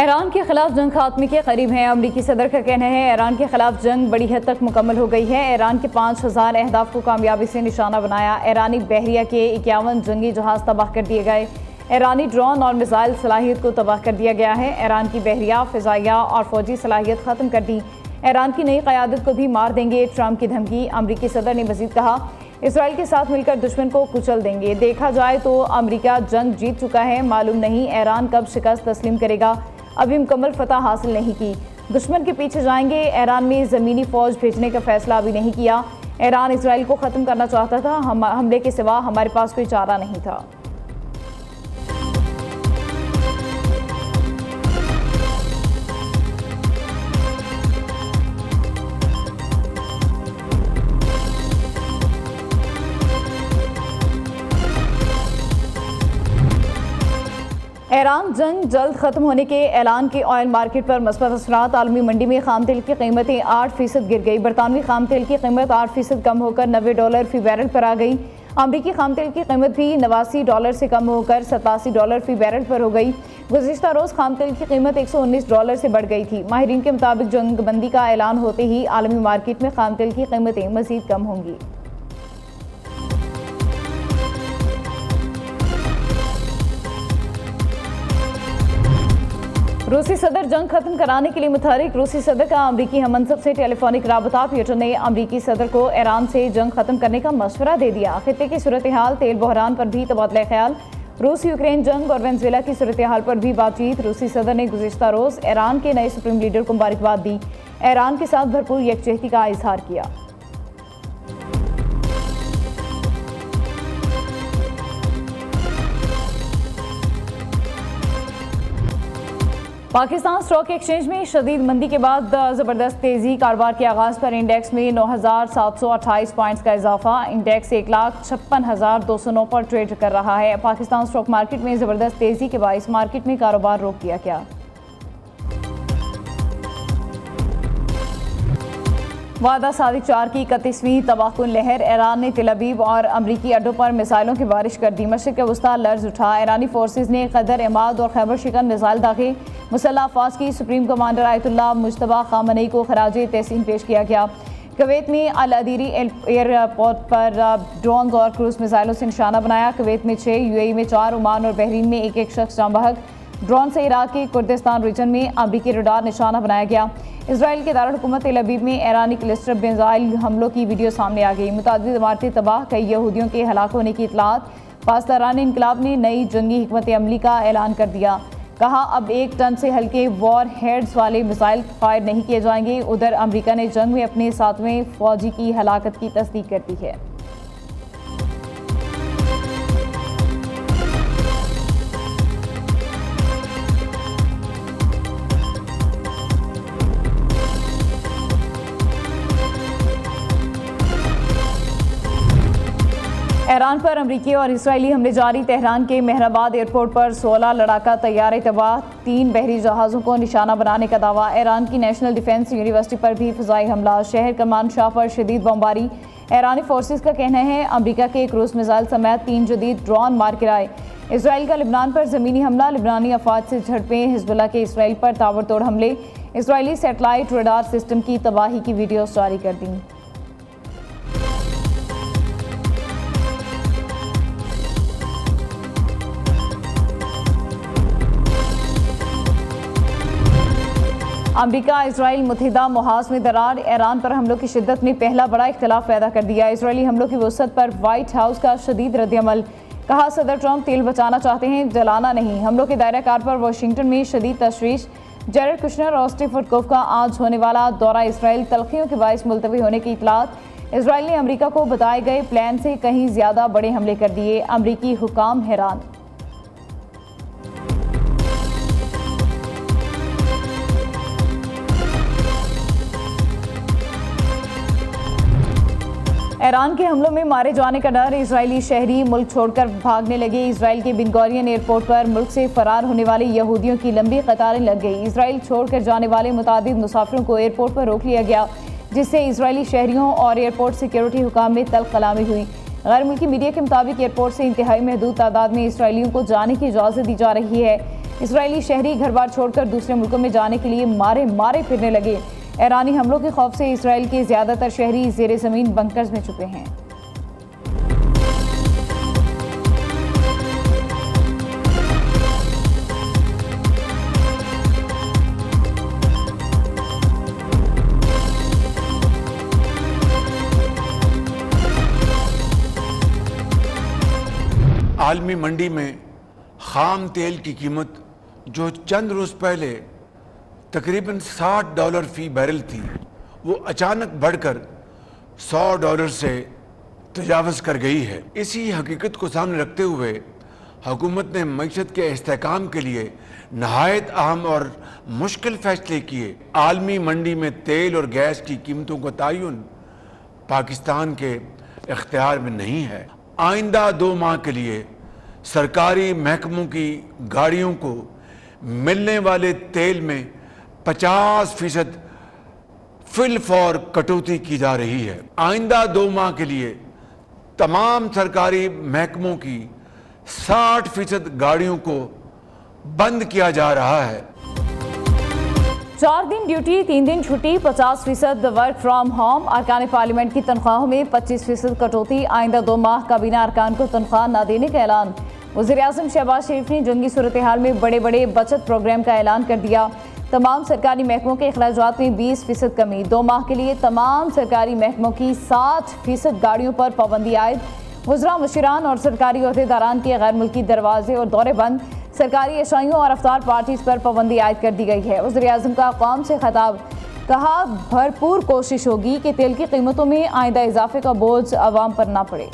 Iran के खिलाफ जंग खात्मे के करीब है। अमरीकी सदर का कहना है ईरान के खिलाफ जंग बड़ी हद तक मुकम्मल हो गई है। ईरान के 5000 अहदाफ को कामयाबी से निशाना बनाया। ईरानी बहरिया के 51 जंगी जहाज तबाह कर दिए गए। ईरानी ड्रोन और मिसाइल सलाहियत को तबाह कर दिया गया है। ईरान की बहरिया, फ़िज़ाइया और फौजी सलाहियत ख़त्म कर दी। ईरान की नई क़यादत को भी मार देंगे, ट्रंप की धमकी। अमरीकी सदर ने मज़ीद कहा इसराइल के साथ मिलकर दुश्मन को कुचल देंगे। देखा जाए तो अमरीका जंग जीत चुका है, मालूम नहीं ईरान कब शिकस्त तस्लीम करेगा। अभी मुकम्मल फतह हासिल नहीं की, दुश्मन के पीछे जाएंगे। ईरान में ज़मीनी फ़ौज भेजने का फैसला अभी नहीं किया। ईरान इसराइल को ख़त्म करना चाहता था, हमले के सिवा हमारे पास कोई चारा नहीं था। ईरान जंग जल्द ख़त्म होने के ऐलान के ऑयल मार्केट पर मस्बत असरात। आलमी मंडी में खाम तेल की कीमतें 8% गिर गई। बरतानवी खाम तेल की कीमत 8% कम होकर $90 फी बैरल पर आ गई। अमरीकी खाम तेल की कीमत भी $89 से कम होकर $87 फी बैरल पर हो गई। गुज़िश्ता रोज़ खाम तेल की कीमत $119 से बढ़ गई थी। माहिरीन के मुताबिक जंग बंदी का ऐलान होते ही आलमी मार्केट में खाम तेल की कीमतें मज़ीद कम होंगी। रूसी सदर जंग खत्म कराने के लिए मुतहरिक। रूसी सदर का अमरीकी हममनसब से टेलीफोनिक राबता। पीटर ने अमरीकी सदर को ईरान से जंग खत्म करने का मशवरा दे दिया। खित्ते की सूरत हाल, तेल बहरान पर भी तबादला ख्याल। रूस यूक्रेन जंग और वेनेजुएला की सूरत हाल पर भी बातचीत। रूसी सदर ने गुज़िश्ता रोज़ ईरान के नए सुप्रीम लीडर को मुबारकबाद दी। ईरान के साथ भरपूर यकजहती का इजहार किया। पाकिस्तान स्टॉक एक्सचेंज में शदीद मंदी के बाद ज़बरदस्त तेज़ी। कारोबार के आगाज़ पर इंडेक्स में 9,728 पॉइंट्स का इजाफा। इंडेक्स 1,56,209 पर ट्रेड कर रहा है। पाकिस्तान स्टॉक मार्केट में ज़बरदस्त तेज़ी के बाइस मार्केट में कारोबार रोक दिया गया। वादा सादिक 4 की 31वीं तबाहकुन लहर। ईरान ने तेल अवीव और अमरीकी अड्डों पर मिसाइलों की बारिश कर दी। मशरिक़ वस्ता लर्ज़ उठा। ईरानी फोर्सेज ने कदर, इमाद और खैबर शिकन मिसाइल दागे। मुसल्लह अफ़वाज की supreme commander Ayatollah Mojtaba Khamenei को खराजे तहसीन पेश किया गया। कुवैत में अल अदीरी एयरपोर्ट पर ड्रोन और क्रूज मिसाइलों से निशाना बनाया। कुवैत में 6, यूएई में 4, ओमान और बहरीन में एक शख्स जाँ बहक। ड्रोन से इराक के कुर्दिस्तान रीजन में अमरीकी रडार निशाना बनाया गया। इसराइल के दारुल हुकूमत तेल अवीव में ईरानी क्लस्टर मिसाइल हमलों की वीडियो सामने आ गई। मुतादिद इमारतें तबाह, कई यहूदियों के हलाक होने की इतलात। पासदारान इनकलाब ने नई जंगी हिकमत अमली का ऐलान कर दिया। कहा अब 1 टन से हल्के वॉर हेड्स वाले मिसाइल फायर नहीं किए जाएंगे। उधर अमरीका ने जंग में अपने 7वें फौजी की हलाकत की तस्दीक कर दी है। ईरान पर अमरीकी और इसराइली हमले जारी। तेहरान के मेहराबाद एयरपोर्ट पर 16 लड़ाका तैयारे तबाह, 3 बहरी जहाज़ों को निशाना बनाने का दावा। ईरान की नेशनल डिफेंस यूनिवर्सिटी पर भी फ़िज़ाई हमला। शहर करमानशाह पर शदीद बमबारी। ईरानी फोर्सेस का कहना है अमरीका के क्रूज मिसाइल समेत 3 जदीद ड्रोन मार गिराए। इसराइल का लिबनान पर ज़मीनी हमला। लिबनानी अफवाज से झड़पें। हिजबुल्लाह के इसराइल पर ताबड़तोड़ हमले। इसराइली सेटेलाइट रडार सिस्टम की तबाही की वीडियोज़ जारी कर दी। अमरीका इसराइल मुत्तहिदा मुहाज़ में दरार। ईरान पर हमलों की शिद्दत ने पहला बड़ा इख्तिलाफ पैदा कर दिया। इसराइली हमलों की वसअत पर व्हाइट हाउस का शदीद रद्दअमल। कहा सदर ट्रंप तेल बचाना चाहते हैं, जलाना नहीं। हमलों के दायरा कार पर वाशिंगटन में शदीद तशवीश। जेरेड कुशनर और स्टीव विटकोफ का आज होने वाला दौरा इसराइल तलखियों के बाइस मुलतवी होने की इतलात। इसराइल ने अमरीका को बताए गए प्लान से कहीं ज़्यादा बड़े हमले कर दिए। अमरीकी हुकाम हैरान। ईरान के हमलों में मारे जाने का डर। इजरायली शहरी मुल्क छोड़कर भागने लगे। इसराइल के बिन गुरियन एयरपोर्ट पर मुल्क से फरार होने वाले यहूदियों की लंबी कतारें लग गई। इसराइल छोड़कर जाने वाले मुतादिद मुसाफिरों को एयरपोर्ट पर रोक लिया गया, जिससे इजरायली शहरियों और एयरपोर्ट सिक्योरिटी हुकाम में तल्ख कलामी हुई। गैर मुल्की मीडिया के मुताबिक एयरपोर्ट से इंतहाई महदूद तादाद में इसराइलियों को जाने की इजाज़त दी जा रही है। इसराइली शहरी घर बार छोड़कर दूसरे मुल्कों में जाने के लिए मारे मारे फिरने लगे। ईरानी हमलों के खौफ से इसराइल के ज़्यादातर शहरी ज़ेर ज़मीन बंकर्स में छुपे हैं। आलमी मंडी में खाम तेल की कीमत जो चंद रोज़ पहले तकरीबन $60 फी बैरल थी, वो अचानक बढ़कर $100 से तजावज़ कर गई है। इसी हकीकत को सामने रखते हुए हुकूमत ने मईशत के इस्तेहकाम के लिए नहायत अहम और मुश्किल फैसले किए। आलमी मंडी में तेल और गैस की कीमतों का तयन पाकिस्तान के इख्तियार में नहीं है। आइंदा 2 माह के लिए सरकारी महकमों की गाड़ियों को मिलने वाले तेल में 50% फिल फॉर कटौती की जा रही है। आइंदा 2 माह के लिए तमाम सरकारी महकमों की 60% गाड़ियों को बंद किया जा रहा है। 4 दिन ड्यूटी 3 दिन छुट्टी, 50% वर्क फ्रॉम होम, अरकान पार्लियामेंट की तनख्वाहों में 25% कटौती, आइंदा 2 माह काबीना अरकान को तनख्वाह न देने का ऐलान। वज़ीर-ए-आज़म शहबाज शरीफ ने जंगी सूरत हाल में बड़े बड़े बचत प्रोग्राम का ऐलान कर दिया। तमाम सरकारी महकमों के अखराजात में 20% कमी, 2 माह के लिए तमाम सरकारी महकमों की 60% गाड़ियों पर पाबंदी आयद। वज़रा, मुशीरान और सरकारी अहदेदारान के गैर मुल्की दरवाजे और दौरे बंद, सरकारी अशाइयों और अफ्तार पार्टीज पर पाबंदी आयद कर दी गई है। वज़ीर-ए-आज़म का कौम से खिताब, कहा भरपूर कोशिश होगी कि तेल की कीमतों में आइंदा इजाफे का बोझ आवाम पर ना पड़े।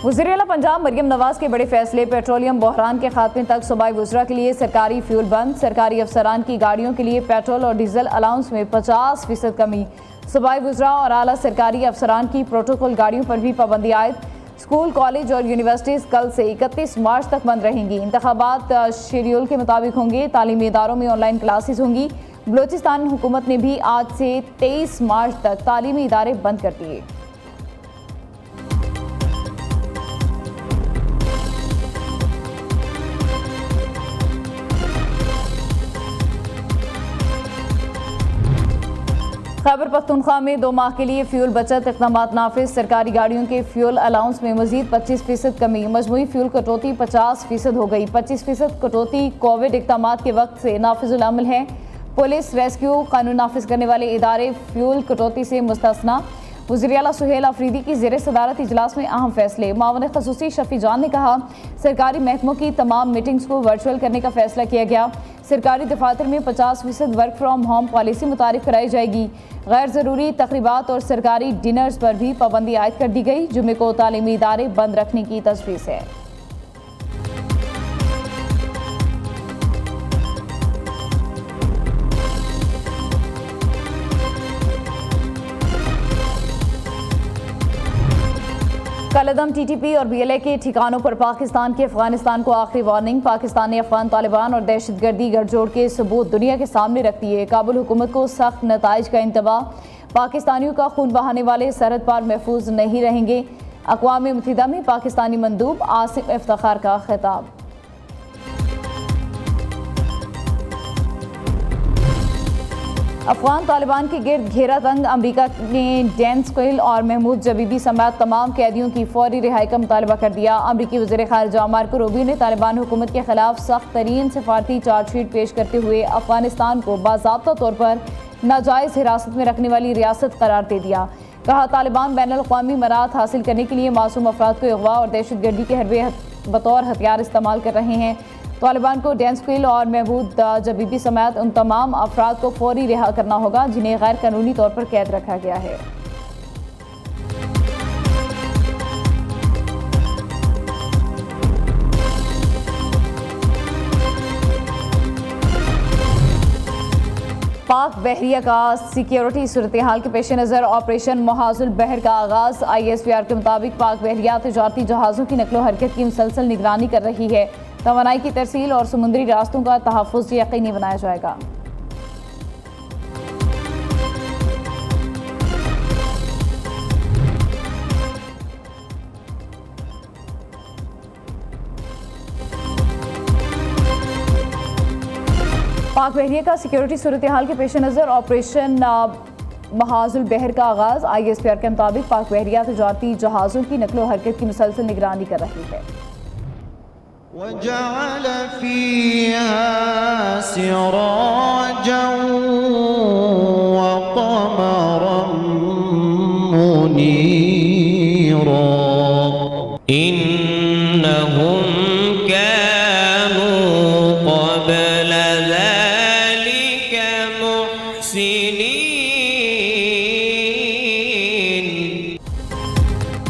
वज़ीर-ए-आला पंजाब मरियम नवाज के बड़े फैसले, पेट्रोलियम बहरान के खात्मे तक सूबाई वज़रा के लिए सरकारी फ्यूल बंद, सरकारी अफसरान की गाड़ियों के लिए पेट्रोल और डीजल अलाउंस में 50% कमी, सूबाई वज़रा और आला सरकारी अफसरान की प्रोटोकॉल गाड़ियों पर भी पाबंदी आयद। स्कूल, कॉलेज और यूनिवर्सिटीज़ कल से 31 मार्च तक बंद रहेंगी। इंतखाबात शेड्यूल के मुताबिक होंगे। तालीमी इदारों में ऑनलाइन क्लासेस होंगी। बलोचिस्तान हुकूमत ने भी आज से 23 मार्च तक तालीमी इदारे बंद कर दिए। खैबर पख्तूनख्वा में 2 माह के लिए फ्यूल बचत इक़दामात नाफिज, सरकारी गाड़ियों के फ्यूल अलाउंस में मजीद 25% कमी, मजमूई फ्यूल कटौती 50% हो गई। 25% कटौती कोविड इक़दामात के वक्त से नाफिजुल अमल है। पुलिस, रेस्क्यू, कानून नाफिज करने वाले इदारे फ्यूल कटौती से मुस्तस्ना। वज़ीर-ए-आला सुहेल अफरीदी की ज़ेर सदारत इजलास में अहम फैसले। मावन ख़ुसूसी शफी जान ने कहा, सरकारी महकमों की तमाम मीटिंग्स को वर्चुअल करने का फैसला किया गया। सरकारी दफातर में 50% वर्क फ्राम होम पॉलिसी मुतारिफ कराई जाएगी। गैर ज़रूरी तकरीबात और सरकारी डिनर्स पर भी पाबंदी आयद कर दी गई। जुमे को तालीमी इदारे बंद रखने की तजवीज़ है। कलदम TTP और BLA के ठिकानों पर पाकिस्तान की अफगानिस्तान को आखिरी वार्निंग। पाकिस्तान ने अफगान तालिबान और दहशतगर्दी गठजोड़ के सबूत दुनिया के सामने रख दिए। काबुल हुकूमत को सख्त नताइज का इंतबाह। पाकिस्तानियों का खून बहाने वाले सरहद पार महफूज नहीं रहेंगे। अक़वाम मुत्तहिदा में पाकिस्तानी मंदूब आसिफ इफ्तिखार का खिताब। अफगान तालिबान के गिर्द घेरा तंग, अमरीका ने डैन स्क्विल और महमूद जबीबी समेत तमाम कैदियों की फौरी रिहाई का मुतालबा कर दिया। अमरीकी वज़ीर ख़ारिजा मार्को रूबियो ने तालिबान हुकूमत के खिलाफ सख्त तरीन सफारती चार्जशीट पेश करते हुए अफगानिस्तान को बाज़ाब्ता तौर पर नाजायज़ हिरासत में रखने वाली रियासत करार दे दिया। कहा, तालिबान बैनुल-अक़वामी मराहत हासिल करने के लिए मासूम अफराद को अगवा और दहशतगर्दी के हरबे बतौर हथियार इस्तेमाल कर रहे हैं। तालिबान को डैन स्क्विल और महमूद जबीबी समेत उन तमाम अफराद को फौरी रिहा करना होगा जिन्हें गैर कानूनी तौर पर कैद रखा गया है। पाक बहरिया का सिक्योरिटी सूरत हाल के पेश नज़र ऑपरेशन महाजुल बहर का आगाज़। ISPR के मुताबिक पाक बहरिया तजारती जहाज़ों की नकलो हरकत की मुसलसल निगरानी कर रही है। तवानाई की तरसील और समुद्री रास्तों का तहफ़्फ़ुज़ यकीनी बनाया जाएगा। पाक बहरिया का सिक्योरिटी सूरत हाल के पेश नज़र ऑपरेशन महाजुल बहर का आगाज़। ISPR के मुताबिक पाक बहरिया तजारती जहाज़ों की नकलो हरकत की मुसलसल निगरानी कर रही है। वजअल फीहा सिराजन वक़मरन मुनीरा इन्नहुम कानू क़ब्ल ज़ालिक मुहसिनीन।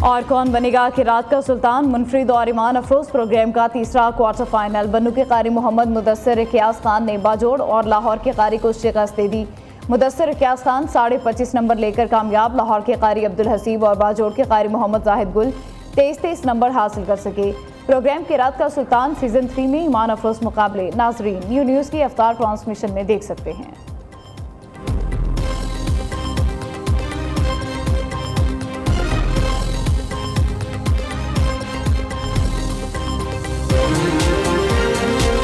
और कौन बनेगा कि रात का सुल्तान मुनफरिद और ईमान अफरोज प्रोग्राम का तीसरा क्वार्टर फाइनल। बन्नू के कारी मोहम्मद मुदस्सिर इख्तियास खान ने बाजोड़ और लाहौर के कारी को शिकस्त दे दी। मुदस्सिर इख्तियास खान 25.5 नंबर लेकर कामयाब। लाहौर के कारी अब्दुल हसीब और बाजोड़ के कारी मोहम्मद जाहिद गुल 23 नंबर हासिल कर सके। प्रोग्राम के रात का सुल्तान सीजन 3 में ईमान अफरोज मुकाबले नाजरीन न्यू न्यूज़ की अफ्तार ट्रांसमिशन में देख सकते हैं।